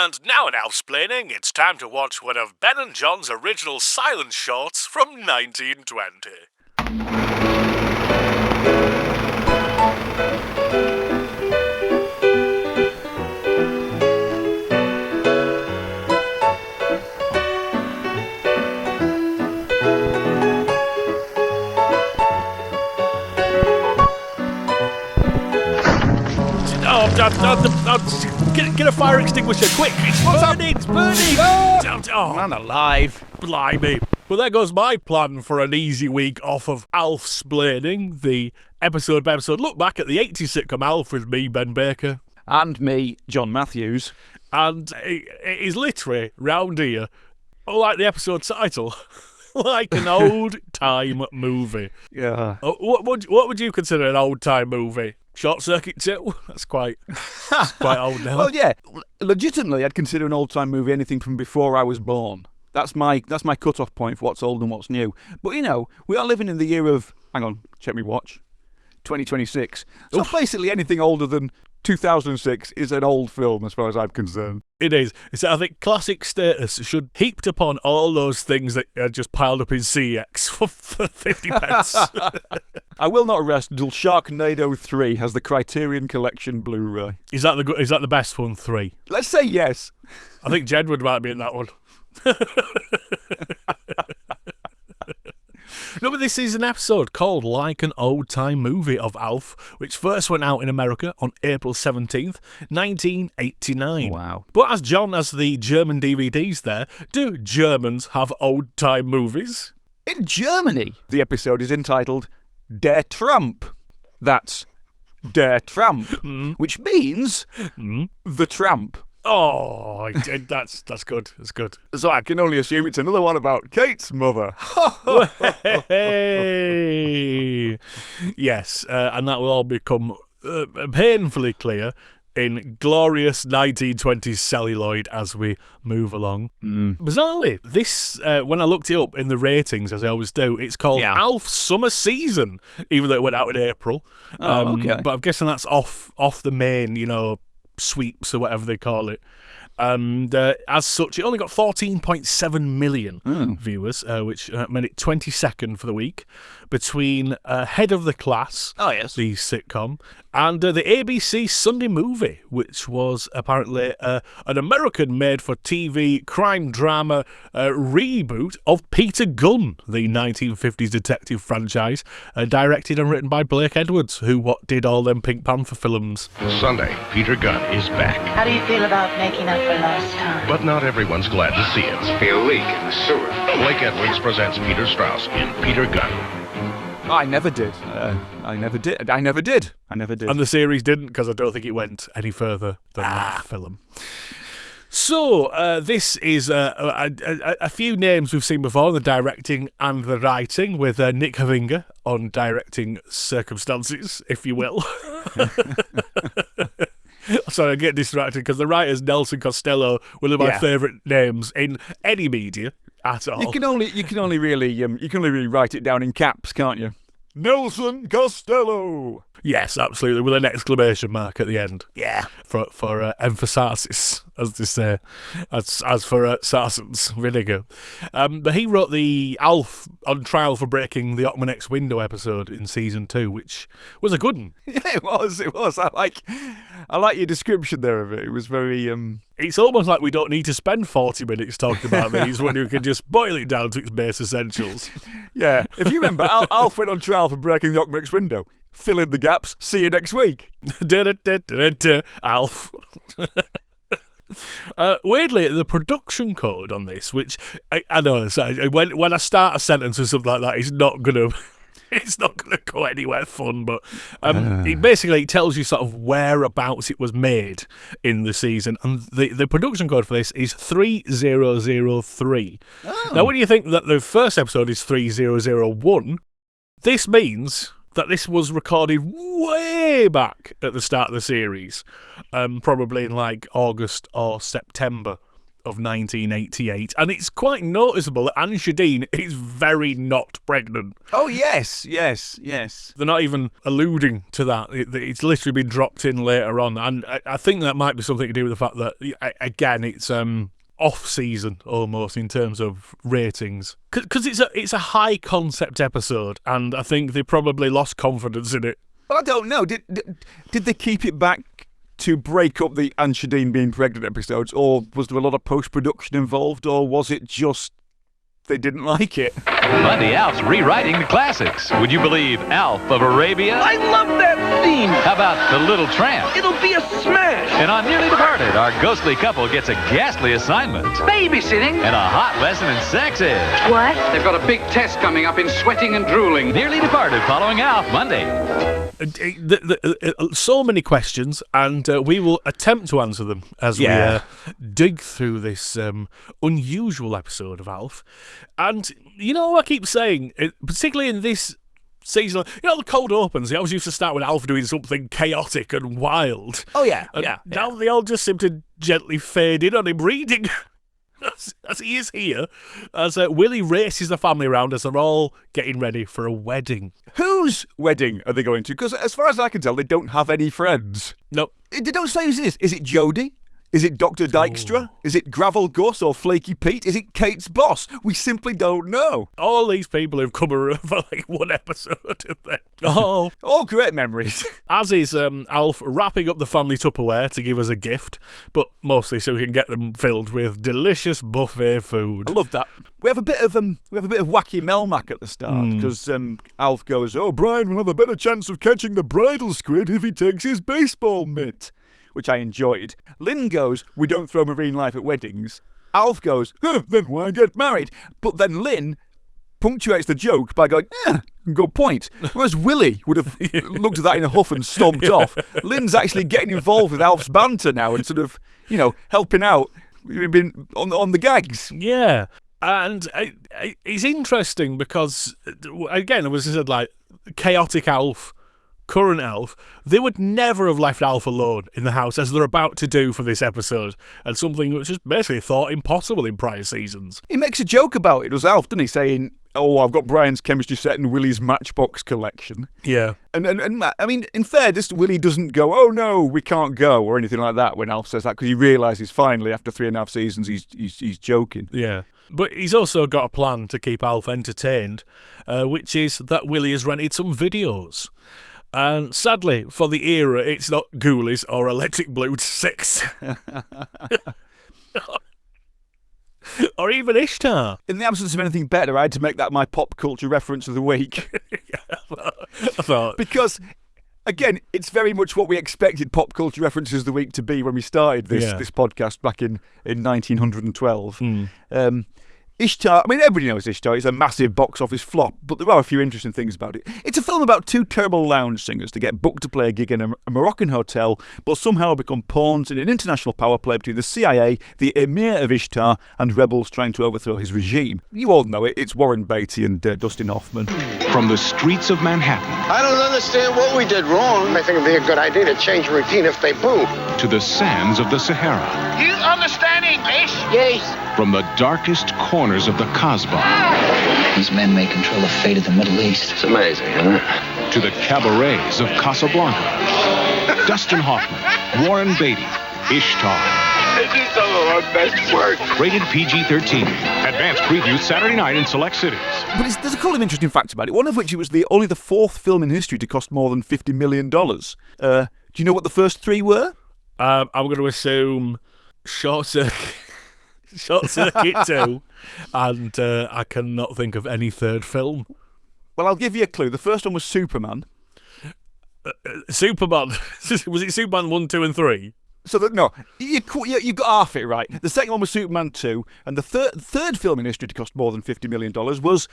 And now in Alfsplaining, it's time to watch one of Ben and John's original silent shorts from 1920. Get a fire extinguisher, quick! It's burning! It's burning! Oh, I'm alive. Blimey. Well, there goes my plan for an easy week off of Alfsplaining, the episode-by-episode look back at the 80s sitcom Alf with me, Ben Baker. And me, John Matthews. And it is literally, round here, like the episode title, like an old-time movie. Yeah. What would you consider an old-time movie? Short Circuit 2? That's quite old now. Well, yeah. Legitimately, I'd consider an old-time movie anything from before I was born. That's my cut-off point for what's old and what's new. But, you know, we are living in the year of... Hang on, check me watch. 2026. So basically anything older than 2006 is an old film as far as I'm concerned. It is. So I think classic status should heaped upon all those things that are just piled up in CX for 50 pence. I will not rest until Sharknado 3 has the Criterion Collection Blu-ray. Is that the best one, 3? Let's say yes. I think Jedward might be in that one. No, but this is an episode called Like an Old-Time Movie of Alf, which first went out in America on April 17th, 1989. Wow. But as John has the German DVDs there, do Germans have old-time movies? In Germany, the episode is entitled Der Trump. That's Der Trump, which means the tramp. Oh, that's good. That's good. So I can only assume it's another one about Kate's mother. Hey. Yes, and that will all become painfully clear in glorious 1920s celluloid as we move along. Bizarrely, this, when I looked it up in the ratings, as I always do, it's called Alf Summer Season, even though it went out in April. Okay. But I'm guessing that's off the main, sweeps or whatever they call it. And as such, it only got 14.7 million viewers, which made it 22nd for the week, between Head of the Class, the sitcom, and the ABC Sunday Movie, which was apparently an American made-for-TV crime drama reboot of Peter Gunn, the 1950s detective franchise, directed and written by Blake Edwards, who did all them Pink Panther films. Sunday, Peter Gunn is back. How do you feel about making up for lost time? But not everyone's glad to see it. Must be a leak in the sewer. Blake Edwards presents Peter Strauss in Peter Gunn. I never did. I never did. And the series didn't, because I don't think it went any further than that film. So, this is a few names we've seen before, the directing and the writing, with Nick Havinger on directing circumstances, if you will. Sorry, I get distracted, because the writer's Nelson Costello, one of my favourite names in any media at all. You can only really write it down in caps, can't you? Nelson Costello. Yes, absolutely, with an exclamation mark at the end. Yeah, for emphasis, as they say, as for Sarson's vinegar. But he wrote the Alf on trial for breaking the Ockman window episode in season 2, which was a good one. Yeah, it was. I like your description there of it. It was very. It's almost like we don't need to spend 40 minutes talking about these when you can just boil it down to its base essentials. Yeah, if you remember, Alf went on trial for breaking the Ockman window. Fill in the gaps. See you next week. Alf. Weirdly, the production code on this, which I know, when I start a sentence or something like that, it's not gonna go anywhere fun. But it basically tells you sort of whereabouts it was made in the season, and the production code for this is 3003. Now, when you think that the first episode is 3001, this means that this was recorded way back at the start of the series, probably in like August or September of 1988, and it's quite noticeable that Anne Dean is very not pregnant. Oh, yes. They're not even alluding to that. It's literally been dropped in later on, and I think that might be something to do with the fact that, again, it's off-season almost in terms of ratings. Because it's a high-concept episode, and I think they probably lost confidence in it. Well, I don't know. Did they keep it back to break up the Anne Dean being pregnant episodes, or was there a lot of post-production involved, or was it just they didn't like it? Monday, Alf's rewriting the classics. Would you believe Alf of Arabia? I love that theme. How about The Little Tramp? It'll be a smash. And on Nearly Departed, our ghostly couple gets a ghastly assignment Babysitting. and a hot lesson in sex ed. What? They've got a big test coming up in sweating and drooling. Nearly Departed following Alf Monday. So many questions, and we will attempt to answer them as we dig through this unusual episode of Alf. And you know, I keep saying, particularly in this season, you know, the cold opens, they always used to start with Alf doing something chaotic and wild. Oh, yeah, And yeah. now they all just seem to gently fade in on him reading. As he is here, as Willie races the family around as they're all getting ready for a wedding. Whose wedding are they going to? Because as far as I can tell, they don't have any friends. Nope. They don't say who's this. Is it Jodie? Is it Dr. Dykstra? Is it Gravel Gus or Flaky Pete? Is it Kate's boss? We simply don't know. All these people who've come around for like one episode of that. Oh. All great memories. As is Alf wrapping up the family Tupperware to give us a gift, but mostly so we can get them filled with delicious buffet food. I love that. We have a bit of wacky Melmac at the start because Alf goes, "Oh, Brian will have a better chance of catching the bridal squid if he takes his baseball mitt," which I enjoyed. Lynn goes, "We don't throw marine life at weddings." Alf goes, "Then why get married?" But then Lynn punctuates the joke by going, good point. Whereas Willie would have looked at that in a huff and stomped off. Lynn's actually getting involved with Alf's banter now and sort of, helping out. We've been on the gags. Yeah. And it's interesting because, again, it was just like chaotic Alf, current Alf, they would never have left Alf alone in the house as they're about to do for this episode, and something which was basically thought impossible in prior seasons. He makes a joke about it, does Alf, doesn't he, saying, "Oh, I've got Brian's chemistry set and Willie's Matchbox collection." Yeah. And I mean, in fairness, Willie doesn't go, "Oh no, we can't go," or anything like that when Alf says that, because he realises finally after 3.5 seasons he's joking. Yeah. But he's also got a plan to keep Alf entertained, which is that Willie has rented some videos. And sadly, for the era, it's not Ghoulies or Electric Blue 6. Or even Ishtar. In the absence of anything better, I had to make that my pop culture reference of the week. I thought. Because, again, it's very much what we expected pop culture references of the week to be when we started this podcast back in 1912. Ishtar, I mean, everybody knows Ishtar. It's a massive box office flop, but there are a few interesting things about it. It's a film about two terrible lounge singers to get booked to play a gig in a Moroccan hotel, but somehow become pawns in an international power play between the CIA, the Emir of Ishtar, and rebels trying to overthrow his regime. You all know it. It's Warren Beatty and Dustin Hoffman. From the streets of Manhattan I don't understand what we did wrong. I think it'd be a good idea to change routine if they boo. to the sands of the Sahara, You understand English? Yes. from the darkest corners of the Kasbah These men may control the fate of the Middle East. It's amazing, isn't it? to the cabarets of Casablanca. Dustin Hoffman, Warren Beatty, Ishtar. This is some of our best work. Rated PG-13. Advanced previews Saturday night in select cities. But there's a couple of interesting facts about it, one of which it was only the fourth film in history to cost more than $50 million. Do you know what the first three were? I'm going to assume Short Circuit 2, and I cannot think of any third film. Well, I'll give you a clue. The first one was Superman. Superman. Was it Superman 1, 2 and 3? So no, you got half it right. The second one was Superman 2, and the third film in history to cost more than $50 million was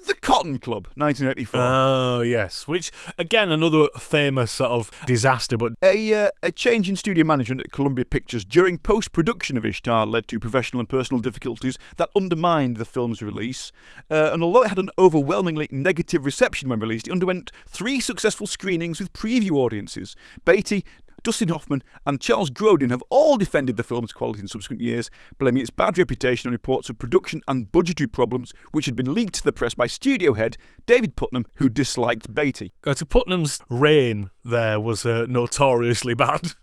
The Cotton Club, 1984. Oh, yes. Which, again, another famous sort of disaster, but A change in studio management at Columbia Pictures during post-production of Ishtar led to professional and personal difficulties that undermined the film's release. And although it had an overwhelmingly negative reception when released, it underwent 3 successful screenings with preview audiences. Beatty Dustin Hoffman and Charles Grodin have all defended the film's quality in subsequent years, blaming its bad reputation on reports of production and budgetary problems which had been leaked to the press by studio head David Putnam, who disliked Beatty. So Putnam's reign there was notoriously bad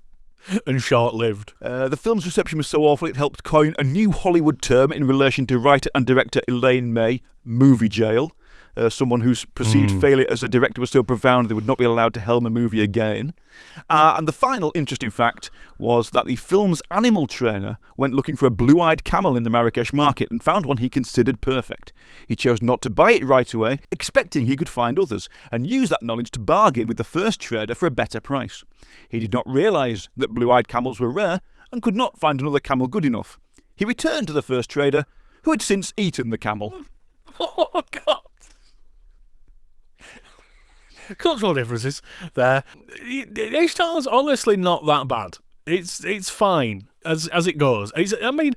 and short-lived. The film's reception was so awful it helped coin a new Hollywood term in relation to writer and director Elaine May, movie jail. Someone whose perceived failure as a director was so profound they would not be allowed to helm a movie again. And the final interesting fact was that the film's animal trainer went looking for a blue-eyed camel in the Marrakesh market and found one he considered perfect. He chose not to buy it right away, expecting he could find others, and use that knowledge to bargain with the first trader for a better price. He did not realise that blue-eyed camels were rare and could not find another camel good enough. He returned to the first trader, who had since eaten the camel. Oh, God. Cultural differences there. Ishtar's honestly not that bad. It's fine as it goes. I mean,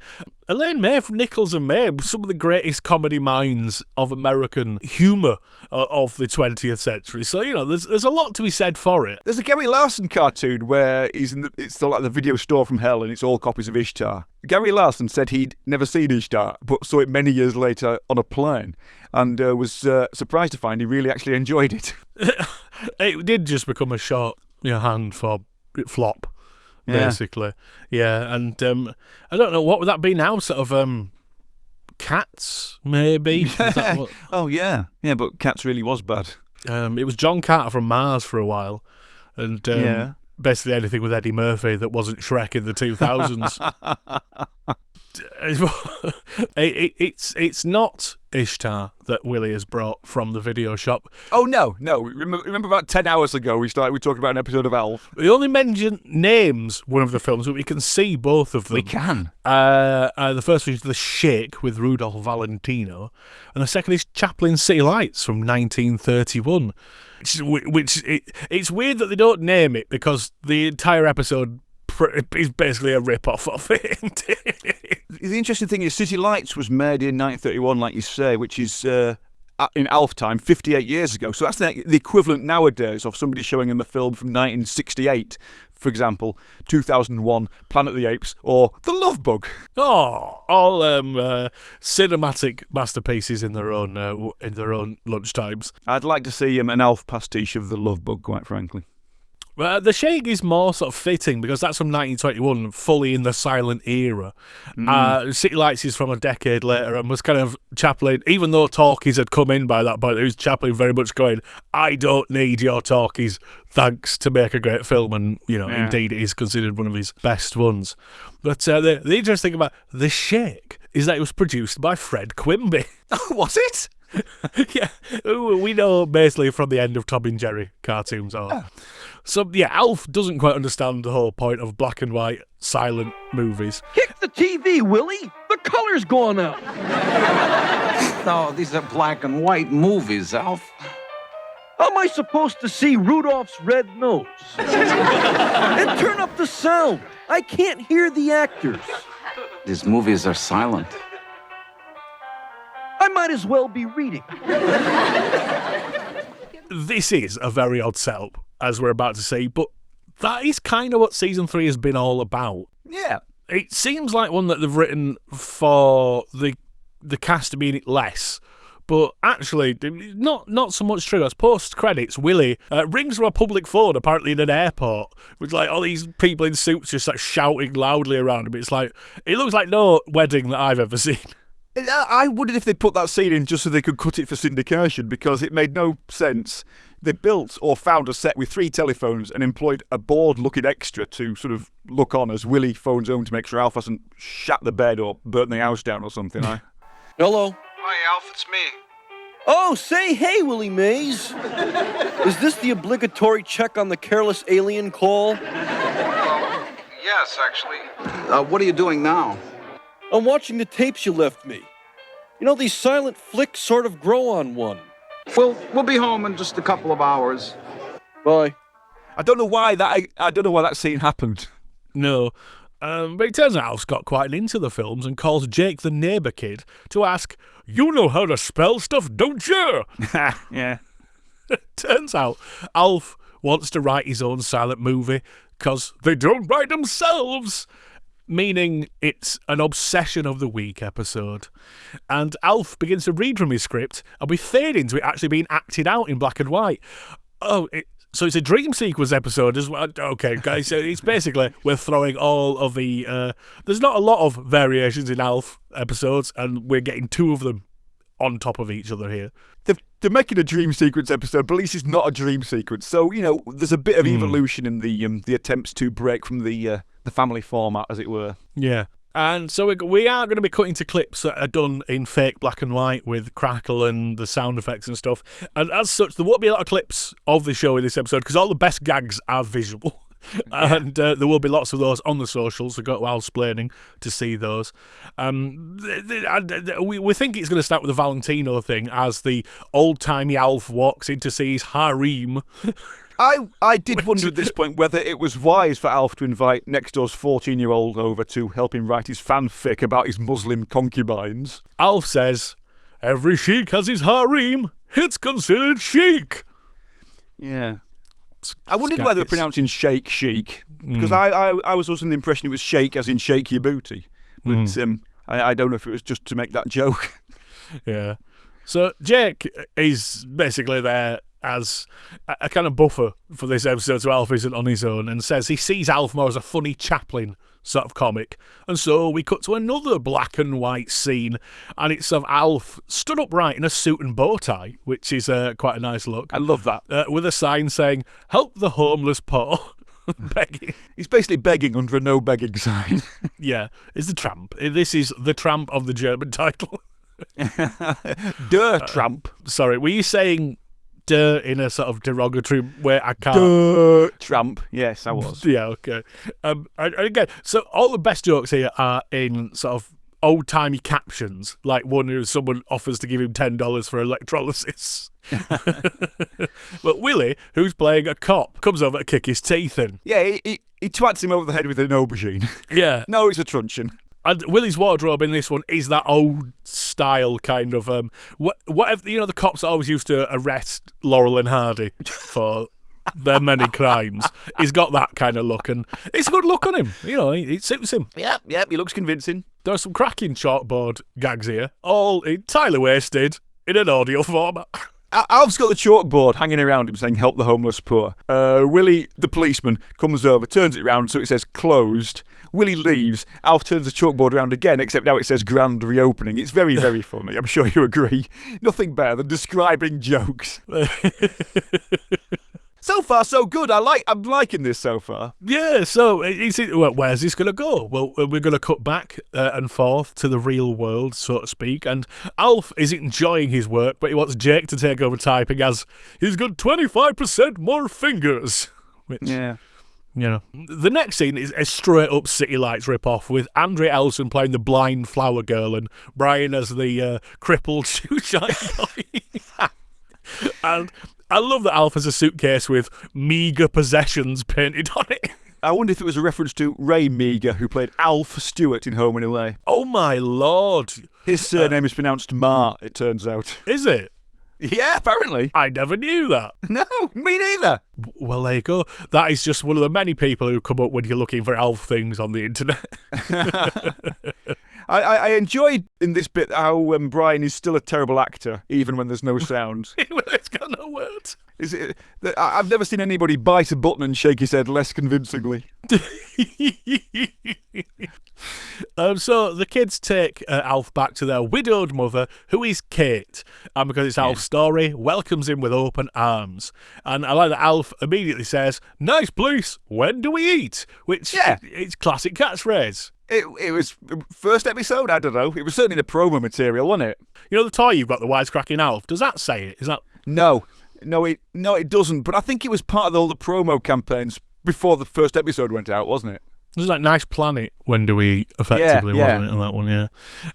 Elaine May from Nichols and May, some of the greatest comedy minds of American humour of the 20th century. So, you know, there's a lot to be said for it. There's a Gary Larson cartoon where it's still like the video store from hell and it's all copies of Ishtar. Gary Larson said he'd never seen Ishtar, but saw it many years later on a plane and was surprised to find he really actually enjoyed it. It did just become a shorthand for flop. Basically, yeah, and I don't know, what would that be now? Sort of Cats, maybe? Is that what... Oh yeah, but Cats really was bad. It was John Carter from Mars for a while, and basically anything with Eddie Murphy that wasn't Shrek in the 2000s. It's not Ishtar that Willie has brought from the video shop. Oh no! Remember about 10 hours ago we talked about an episode of Alf. We only mentioned names one of the films, but we can see both of them. We can. The first one is The Shake with Rudolph Valentino, and the second is Chaplin City Lights from 1931. It's weird that they don't name it because the entire episode is basically a rip-off of it. The interesting thing is City Lights was made in 1931, like you say, which is, in Alf time, 58 years ago. So that's the equivalent nowadays of somebody showing them a film from 1968, for example, 2001, Planet of the Apes, or The Love Bug. Oh, all cinematic masterpieces in their own lunchtimes. I'd like to see an Alf pastiche of The Love Bug, quite frankly. The Shake is more sort of fitting because that's from 1921, fully in the silent era. City Lights is from a decade later and was kind of Chaplin, even though talkies had come in by that point, it was Chaplin very much going, I don't need your talkies, thanks, to make a great film. And, you know, indeed it is considered one of his best ones. But the interesting thing about The Shake is that it was produced by Fred Quimby. Was it? Yeah, who we know basically from the end of Tom and Jerry cartoons. So, yeah, Alf doesn't quite understand the whole point of black and white silent movies. Kick the TV, Willie! The color's gone out! No, these are black and white movies, Alf. How am I supposed to see Rudolph's red nose? And turn up the sound! I can't hear the actors. These movies are silent. I might as well be reading. This is a very odd setup, as we're about to see, but that is kind of what Season 3 has been all about. Yeah. It seems like one that they've written for the cast to be in it less, but actually, not so much true. As post-credits, Willie rings from a public phone, apparently in an airport, with like all these people in suits just like shouting loudly around him. It's like, it looks like no wedding that I've ever seen. I wondered if they'd put that scene in just so they could cut it for syndication, because it made no sense. They built or found a set with 3 telephones and employed a bored-looking extra to sort of look on as Willie phones home to make sure Alf hasn't shat the bed or burnt the house down or something. Hello? Hi, Alf, it's me. Oh, say hey, Willie Mays. Is this the obligatory check on the careless alien call? Yes, actually. What are you doing now? I'm watching the tapes you left me. You know, these silent flicks sort of grow on one. We'll be home in just a couple of hours. Bye. I don't know why that scene happened. No. But it turns out Alf's got quite into the films and calls Jake the neighbour kid to ask, you know how to spell stuff, don't you? Yeah. Turns out Alf wants to write his own silent movie because they don't write themselves. Meaning it's an obsession of the week episode. And Alf begins to read from his script, and we fade into it actually being acted out in black and white. So it's a dream sequence episode as well. Okay, guys, so it's basically we're throwing all of the... there's not a lot of variations in Alf episodes, and we're getting 2 of them on top of each other here. They're making a dream sequence episode, but at least it's not a dream sequence. So, there's a bit of evolution in the attempts to break from the family format, as it were. Yeah. And so we are going to be cutting to clips that are done in fake black and white with crackle and the sound effects and stuff. And as such, there won't be a lot of clips of the show in this episode because all the best gags are visual. And there will be lots of those on the socials, so go to Alfsplaining to see those. We think it's going to start with the Valentino thing as the old-timey Alf walks in to see his harem. I did wonder at this point whether it was wise for Alf to invite next door's 14-year-old over to help him write his fanfic about his Muslim concubines. Alf says, "Every sheik has his harem. It's considered chic." Yeah. I wondered whether they're pronouncing shake chic, because I was also under the impression it was shake as in shake your booty. But I don't know if it was just to make that joke. Yeah. So Jake is basically there as a kind of buffer for this episode, so Alf isn't on his own, and says he sees Alf more as a funny Chaplin sort of comic. And so we cut to another black and white scene, and it's of Alf stood upright in a suit and bow tie, which is quite a nice look. I love that. With a sign saying, "Help the homeless poor." Begging. He's basically begging under a no begging sign. Yeah, it's the Tramp. This is the Tramp of the German title. Der Tramp. Sorry, were you saying der in a sort of derogatory way? I can't. Der Tramp. Yes, I was. Yeah, okay. Again, so all the best jokes here are in sort of old-timey captions, like one who someone offers to give him $10 for electrolysis. But Willie, who's playing a cop, comes over to kick his teeth in. Yeah, he twats him over the head with an aubergine. Yeah. No, it's a truncheon. And Willie's wardrobe in this one is that old style kind of whatever, the cops always used to arrest Laurel and Hardy for their many crimes. He's got that kind of look, and it's a good look on him. It suits him. Yep, he looks convincing. There are some cracking chalkboard gags here, all entirely wasted in an audio format. Alf's got the chalkboard hanging around him saying, "Help the homeless poor." Willie, the policeman, comes over, turns it around so it says "closed." Willie leaves. Alf turns the chalkboard around again, except now it says "grand reopening." It's very, very funny. I'm sure you agree. Nothing better than describing jokes. So far, so good. I'm liking this so far. Yeah, so where's this going to go? Well, we're going to cut back and forth to the real world, so to speak, and Alf is enjoying his work, but he wants Jake to take over typing as he's got 25% more fingers. Which, yeah. The next scene is a straight-up City Lights rip-off with Andrea Elson playing the blind flower girl and Brian as the crippled shoeshine boy. And I love that Alf has a suitcase with meagre possessions painted on it. I wonder if it was a reference to Ray Meagher, who played Alf Stewart in Home and Away. Oh my lord. His surname is pronounced Ma, it turns out. Is it? Yeah, apparently. I never knew that. No, me neither. Well, there you go. That is just one of the many people who come up when you're looking for Alf things on the internet. I enjoyed in this bit how Brian is still a terrible actor, even when there's no sound. It's got no words. I've never seen anybody bite a button and shake his head less convincingly. So the kids take Alf back to their widowed mother, who is Kate, and because it's Alf's story, welcomes him with open arms. And I like that Alf immediately says, "Nice place, when do we eat?" Which, it's classic catchphrase. It was first episode, I don't know. It was certainly the promo material, wasn't it? The toy you've got, the wisecracking Alf, does that say it? Is that... No, it doesn't. But I think it was part of all the promo campaigns before the first episode went out, wasn't it? It was like Nice Planet, when do we eat, effectively, wasn't it, on that one, yeah.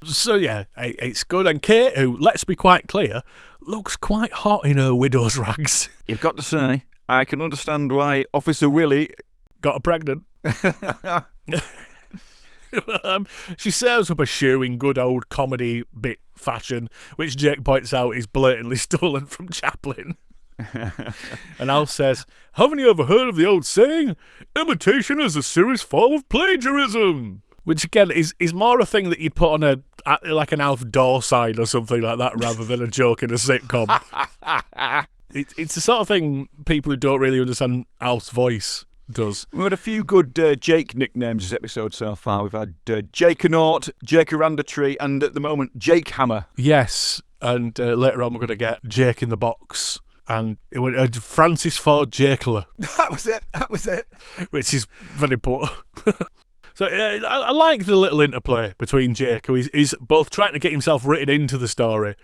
So, yeah, it's good. And Kate, who, let's be quite clear, looks quite hot in her widow's rags. You've got to say, I can understand why Officer Willie got her pregnant. She serves up a shoe in good old comedy bit fashion, which Jake points out is blatantly stolen from Chaplin. And Alf says, haven't you ever heard of the old saying, imitation is a serious form of plagiarism? Which, again, is more a thing that you'd put on like an Alf door sign or something like that, rather than a joke in a sitcom. It's the sort of thing people who don't really understand Alf's voice does. We've had a few good Jake nicknames this episode so far. We've had Jake Anaut, Jake Tree, and at the moment, Jake Hammer. Yes, and later on we're going to get Jake in the Box. And it went Francis Ford Jakeler. That was it. Which is very important. So I like the little interplay between Jake, who is both trying to get himself written into the story,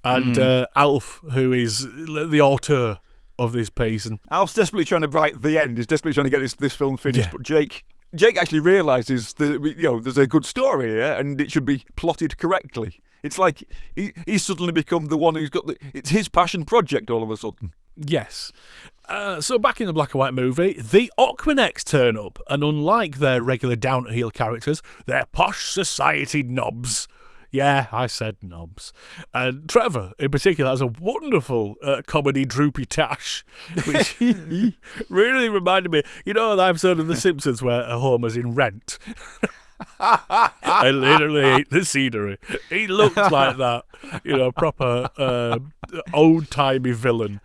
and Alf, who is the auteur of this piece. And Alf's desperately trying to write the end. He's desperately trying to get this film finished. Yeah. But Jake actually realises that there's a good story here, and it should be plotted correctly. It's like he's suddenly become the one who's got it's his passion project all of a sudden. Yes. So back in the black and white movie, the Aquanects turn up, and unlike their regular down-to-heel characters, they're posh society knobs. Yeah, I said knobs. And Trevor, in particular, has a wonderful comedy droopy tash, which really reminded me, the episode of The Simpsons where Homer's in Rent. I literally ate the scenery. He looks like that, proper old-timey villain.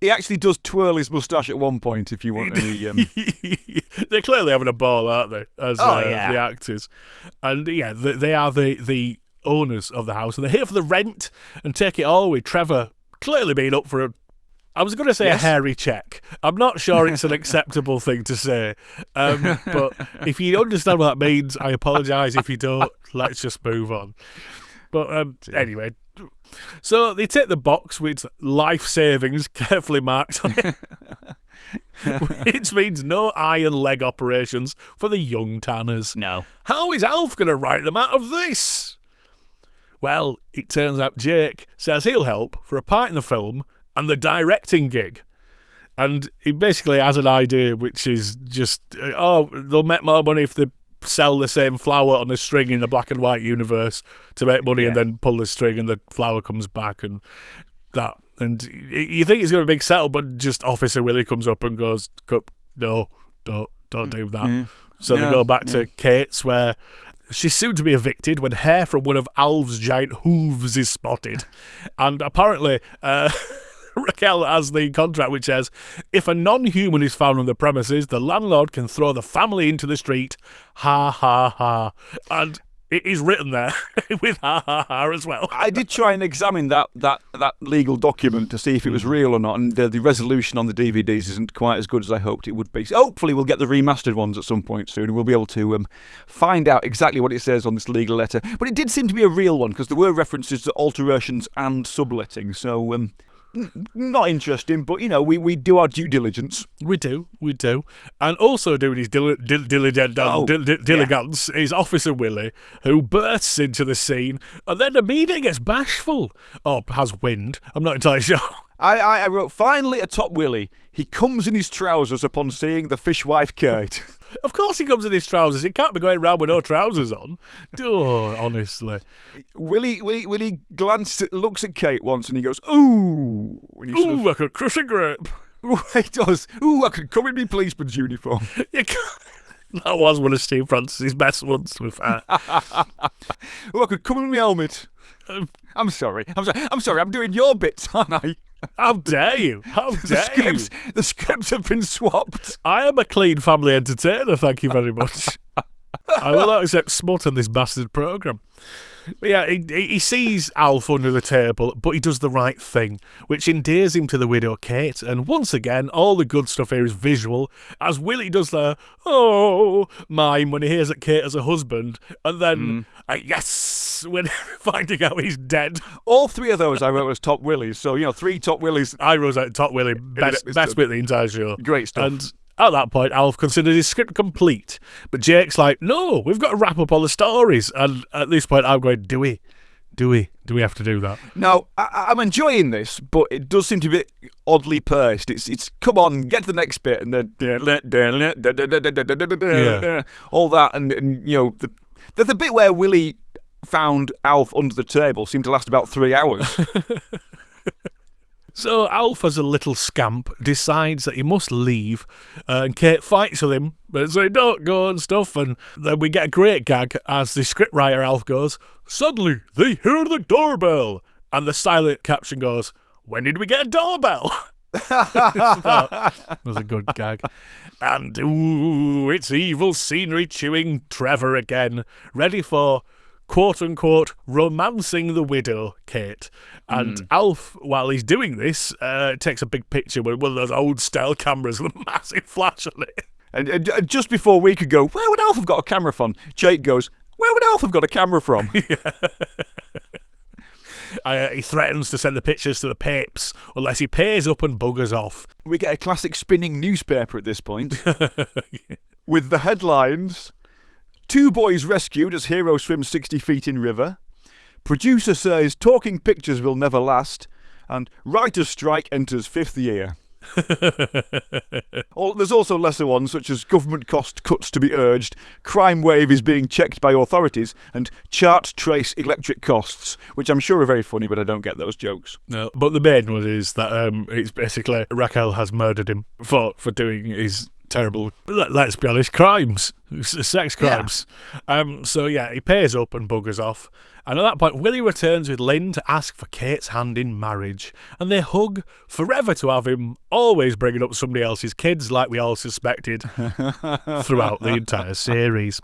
He actually does twirl his moustache at one point, if you want any... They're clearly having a ball, aren't they, as the actors? And, yeah, they are the owners of the house, and they're here for the rent and take it all, with Trevor clearly being up for I was going to say a hairy check. I'm not sure it's an acceptable thing to say. But if you understand what that means, I apologise. If you don't, let's just move on. But anyway, so they take the box with life savings carefully marked on it, which means no eye and leg operations for the young tanners. No. How is Alf going to write them out of this? Well, it turns out Jake says he'll help for a part in the film and the directing gig. And he basically has an idea, which is just, they'll make more money if they sell the same flower on a string in the black and white universe to make money, and then pull the string and the flower comes back and that. And you think it's going to be a big setup, but just Officer Willie comes up and goes, no, don't do that. So they go back to Kate's, where she's soon to be evicted when hair from one of Alf's giant hooves is spotted. And apparently... Raquel has the contract which says, if a non-human is found on the premises, the landlord can throw the family into the street. Ha, ha, ha. And it is written there with ha, ha, ha as well. I did try and examine that legal document to see if it was real or not, and the resolution on the DVDs isn't quite as good as I hoped it would be. So hopefully we'll get the remastered ones at some point soon, and we'll be able to find out exactly what it says on this legal letter. But it did seem to be a real one, because there were references to alterations and subletting, so... not interesting, but, we do our due diligence. We do. And also doing his diligence is Officer Willie, who bursts into the scene and then immediately gets bashful. Or has wind. I'm not entirely sure. I wrote, finally atop Willie, he comes in his trousers upon seeing the fishwife Kate. Of course he comes in his trousers. He can't be going around with no trousers on. Oh, honestly. Willie looks at Kate once and he goes, ooh. Ooh, I could crush a grape. He does. Ooh, I could come in my policeman's uniform. That was one of Steve Francis's best ones. With ooh, I could come in my helmet. I'm sorry. I'm doing your bits, aren't I? How dare you? The scripts have been swapped. I am a clean family entertainer, thank you very much. I will not accept smut on this bastard programme. But yeah, he sees Alf under the table, but he does the right thing, which endears him to the widow Kate. And once again, all the good stuff here is visual, as Willie does the mime when he hears that Kate has a husband, and then yes, when finding out he's dead. All three of those I wrote as top Willies, so 3 top Willies. I wrote out top Willie, best bit of the entire show. Great stuff. And at that point, Alf considers his script complete. But Jake's like, no, we've got to wrap up all the stories. And at this point, I'm going, do we have to do that? No, I'm enjoying this, but it does seem to be oddly paced. It's come on, get to the next bit, and then all that, and the bit where Willie found Alf under the table seemed to last about 3 hours. So Alf, as a little scamp, decides that he must leave, and Kate fights with him, but say don't go and stuff, and then we get a great gag as the scriptwriter Alf goes, "Suddenly they hear the doorbell," and the silent caption goes, "When did we get a doorbell?" That was a good gag. And ooh, it's evil scenery chewing Trevor again, ready for quote-unquote romancing the widow, Kate. And Alf, while he's doing this, takes a big picture with one of those old-style cameras with a massive flash on it. And just before we could go, where would Alf have got a camera from? Jake goes, where would Alf have got a camera from? He threatens to send the pictures to the papes unless he pays up and buggers off. We get a classic spinning newspaper at this point with the headlines: 2 boys rescued as hero swims 60 feet in river. Producer says talking pictures will never last. And writer's strike enters 5th year. There's also lesser ones such as government cost cuts to be urged, crime wave is being checked by authorities, and chart trace electric costs, which I'm sure are very funny, but I don't get those jokes. No, but the main one is that it's basically Raquel has murdered him for doing his terrible, let's be honest, crimes, sex crimes. Yeah. So yeah, he pays up and buggers off. And at that point, Willie returns with Lynn to ask for Kate's hand in marriage. And they hug, forever to have him, always bringing up somebody else's kids like we all suspected throughout the entire series.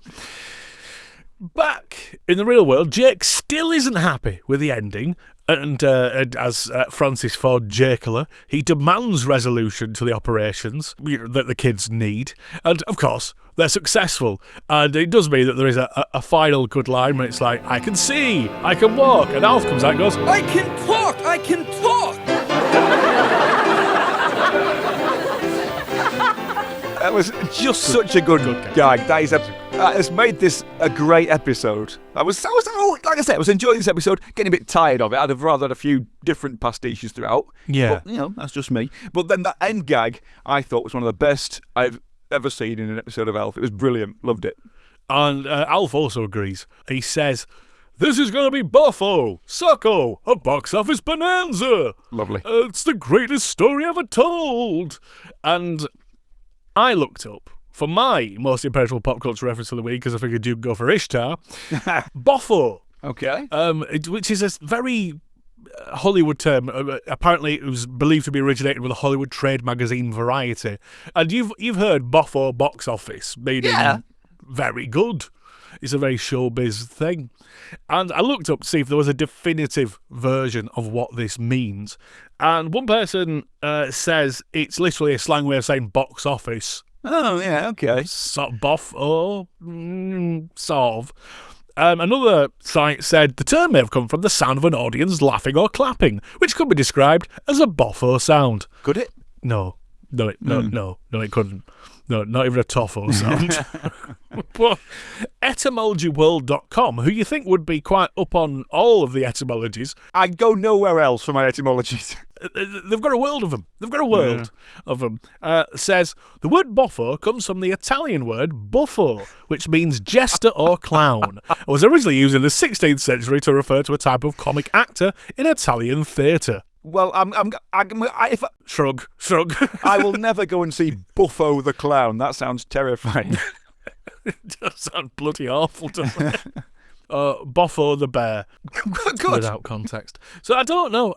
Back in the real world, Jake still isn't happy with the ending. And as Francis Ford Jakeler, he demands resolution to the operations that the kids need. And, of course, they're successful. And it does mean that there is a final good line when it's like, I can see, I can walk. And Alf comes out and goes, I can talk! I can talk! That was just such a good gag. That has made this a great episode. Like I said, I was enjoying this episode, getting a bit tired of it. I'd have rather had a few different pastiches throughout. Yeah. But, that's just me. But then that end gag, I thought was one of the best I've ever seen in an episode of Alf. It was brilliant. Loved it. And Alf also agrees. He says, this is going to be Buffo, Sucko, a box office bonanza. Lovely. It's the greatest story ever told. And I looked up, for my most impenetrable pop culture reference of the week, because I figured you'd go for Ishtar, Boffo. Okay. Which is a very Hollywood term. Apparently it was believed to be originated with a Hollywood trade magazine Variety. And you've heard Boffo box office, meaning very good. It's a very showbiz thing. And I looked up to see if there was a definitive version of what this means. And one person says it's literally a slang way of saying box office. Oh, yeah, okay. Sort of boff, sort of. Another site said the term may have come from the sound of an audience laughing or clapping, which could be described as a boffo sound. Could it? No, it couldn't. No, not even a toffo sound. But etymologyworld.com, who you think would be quite up on all of the etymologies. I'd go nowhere else for my etymologies. They've got a world of them. Of them. Says, the word boffo comes from the Italian word buffo, which means jester or clown. It was originally used in the 16th century to refer to a type of comic actor in Italian theatre. Well, Shrug. I will never go and see Buffo the Clown. That sounds terrifying. It does sound bloody awful, doesn't it? Boffo the bear. Good. Without context. So I don't know.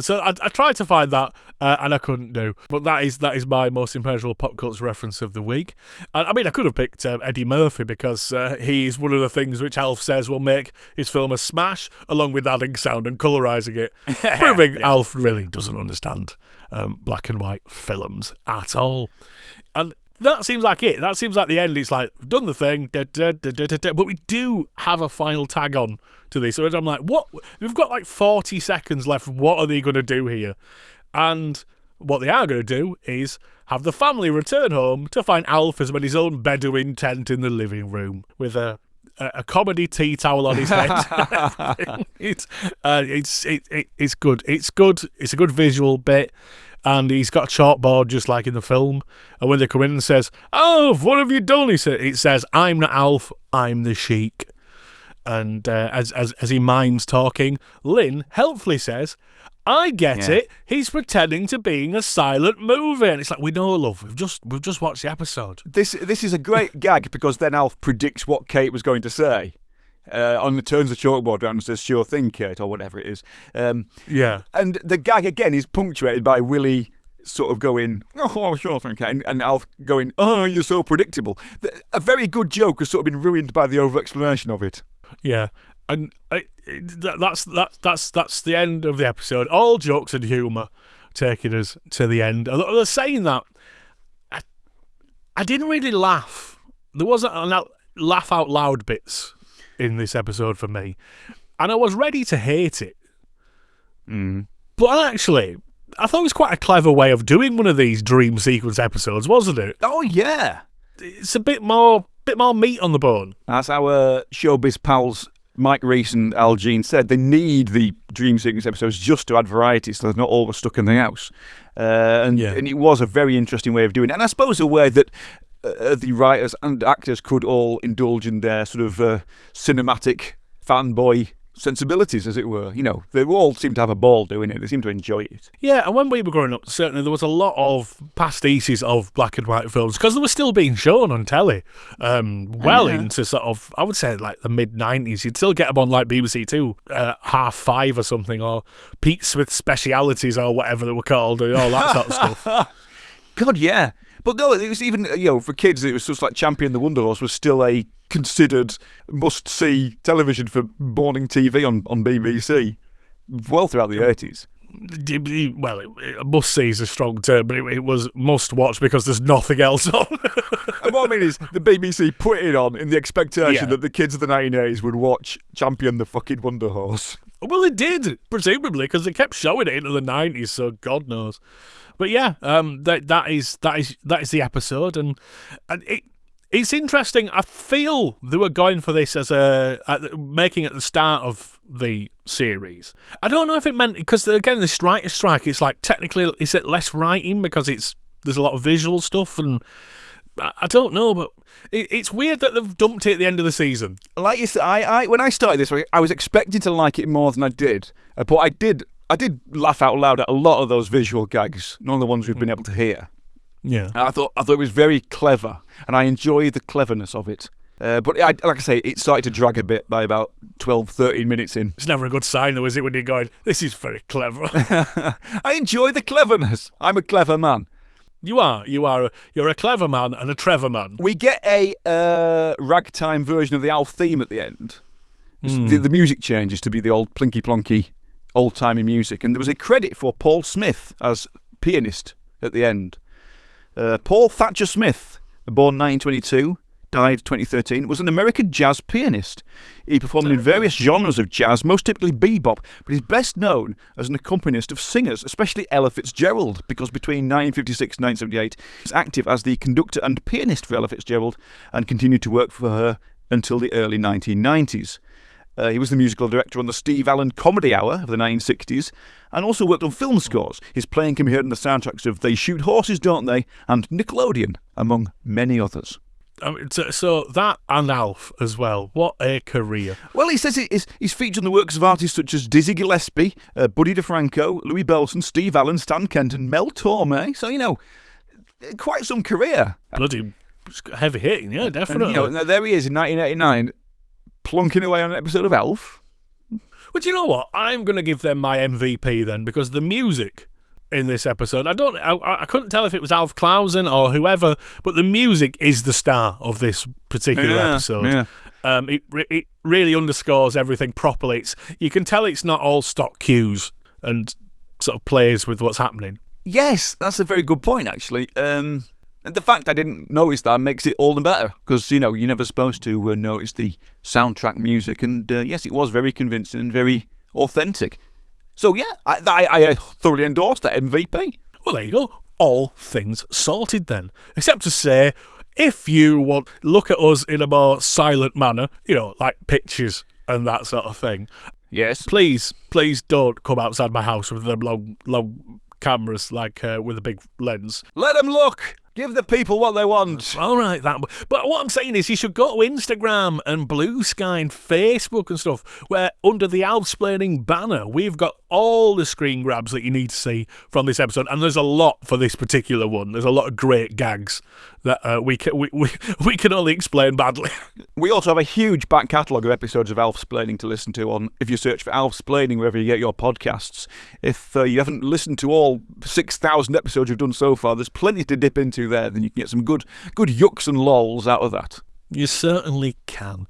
So I tried to find that and I couldn't do. But that is my most impenetrable pop culture reference of the week. And I mean, I could have picked Eddie Murphy because he's one of the things which Alf says will make his film a smash, along with adding sound and colorising it. Proving Alf really doesn't understand black and white films at all. And that seems like it. That seems like the end. It's like, done the thing, but we do have a final tag on to this. So I'm like, what? We've got like 40 seconds left. What are they going to do here? And what they are going to do is have the family return home to find Alf has made his own Bedouin tent in the living room with a comedy tea towel on his head. It's good. It's good. It's a good visual bit. And he's got a chalkboard just like in the film. And when they come in and says, Alf, what have you done? It says, I'm not Alf, I'm the Sheik. And as he mimes talking, Lynn helpfully says, I get it. He's pretending to being a silent movie. And it's like, we know, love. We've just watched the episode. This is a great gag because then Alf predicts what Kate was going to say. On the turns the chalkboard around and says, "Sure thing, Kate," or whatever it is. Yeah. And the gag, again, is punctuated by Willie sort of going, "Oh, sure thing, Kate," and Alf going, "Oh, you're so predictable." A very good joke has sort of been ruined by the over-explanation of it. Yeah. And that's the end of the episode. All jokes and humour taking us to the end. They're saying that I didn't really laugh. There wasn't laugh out loud bits in this episode for me, and I was ready to hate it. But actually, I thought it was quite a clever way of doing one of these dream sequence episodes, wasn't it? Oh yeah, it's a bit more meat on the bone. That's our showbiz pals Mike Reese and Al Jean said. They need the dream sequence episodes just to add variety, so they're not always stuck in the house. And it was a very interesting way of doing it, and I suppose a way that the writers and actors could all indulge in their sort of cinematic fanboy sensibilities, as it were. You know, they all seem to have a ball doing it. They seem to enjoy it. Yeah, and when we were growing up, certainly there was a lot of pastiches of black and white films because they were still being shown on telly into sort of, I would say, like the mid-90s. You'd still get them on like BBC Two, 5:30 or something, or Pete Smith Specialities or whatever they were called, and all that sort of stuff. God, yeah. But no, it was even, for kids, it was just like Champion the Wonder Horse was still a considered must-see television for morning TV on BBC well throughout the 80s. Well, must-see is a strong term, but it was must-watch because there's nothing else on. And what I mean is the BBC put it on in the expectation that the kids of the 1980s would watch Champion the fucking Wonder Horse. Well, it did, presumably, because they kept showing it into the 90s, so God knows. But yeah, that is the episode, and it's interesting. I feel they were going for this as making it the start of the series. I don't know if it meant, because again, the writer's strike, it's like technically, is it less writing because there's a lot of visual stuff, and I don't know, but it's weird that they've dumped it at the end of the season. Like you said, when I started this, I was expecting to like it more than I did, but I did laugh out loud at a lot of those visual gags, none of the ones we've been able to hear. Yeah, and I thought it was very clever, and I enjoyed the cleverness of it. But like I say, it started to drag a bit by about 12, 13 minutes in. It's never a good sign, though, is it, when you're going, this is very clever. I enjoy the cleverness. I'm a clever man. You are. You're a clever man and a Trevor man. We get a ragtime version of the Alf theme at the end. The music changes to be the old plinky plonky, old-timey music, and there was a credit for Paul Smith as pianist at the end. Paul Thatcher Smith, born 1922, died 2013, was an American jazz pianist. He performed in various genres of jazz, most typically bebop, but he's best known as an accompanist of singers, especially Ella Fitzgerald, because between 1956 and 1978, he was active as the conductor and pianist for Ella Fitzgerald and continued to work for her until the early 1990s. He was the musical director on the Steve Allen Comedy Hour of the 1960s and also worked on film scores. His playing can be heard in the soundtracks of They Shoot Horses, Don't They? And Nickelodeon, among many others. So that and Alf as well. What a career. Well, he says he's featured in the works of artists such as Dizzy Gillespie, Buddy DeFranco, Louis Belson, Steve Allen, Stan Kent and Mel Torme. So, quite some career. Bloody heavy hitting, yeah, definitely. And, there he is in 1989. Plunking away on an episode of Alf. But you know what? I'm going to give them my MVP then, because the music in this episode, I couldn't tell if it was Alf Clausen or whoever, but the music is the star of this particular episode. Yeah. It really underscores everything properly. You can tell it's not all stock cues and sort of plays with what's happening. Yes, that's a very good point, actually. And the fact I didn't notice that makes it all the better, because, you're never supposed to notice the soundtrack music. And, yes, it was very convincing and very authentic. So, yeah, I thoroughly endorsed that MVP. Well, there you go. All things sorted then. Except to say, if you want look at us in a more silent manner, like pictures and that sort of thing. Yes. Please don't come outside my house with them long cameras, like with a big lens. Let them look. Give the people what they want. All right, but what I'm saying is you should go to Instagram and Blue Sky and Facebook and stuff, where under the Alfsplaining banner, we've got all the screen grabs that you need to see from this episode, and there's a lot for this particular one. There's a lot of great gags that we can only explain badly. We also have a huge back catalogue of episodes of Alfsplaining to listen to on, if you search for Alfsplaining wherever you get your podcasts. If you haven't listened to all 6,000 episodes we've done so far, there's plenty to dip into there. Then you can get some good yucks and lols out of that. You certainly can.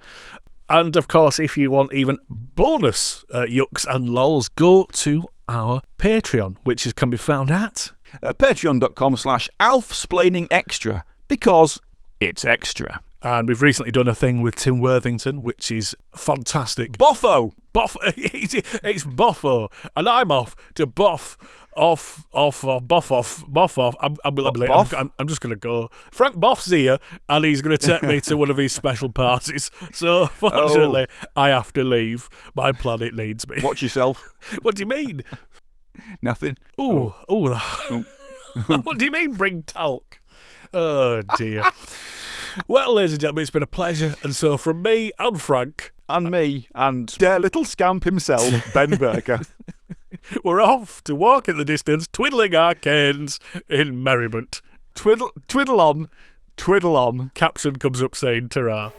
And of course, if you want even bonus yucks and lols, go to our Patreon, which can be found at patreon.com/Alfsplainingextra, because it's extra. And we've recently done a thing with Tim Worthington, which is fantastic. Boffo! It's Boffo, and I'm off to boff off. I'm just going to go. Frank Boff's here, and he's going to take me to one of his special parties. So, fortunately, I have to leave. My planet needs me. Watch yourself. What do you mean? Nothing. Ooh. What do you mean, bring talc? Oh, dear. Well, ladies and gentlemen, it's been a pleasure. And so from me and Frank... And me and their little scamp himself, Ben Berger. We're off to walk in the distance, twiddling our canes in merriment. Twiddle on. Caption comes up saying, ta-ra.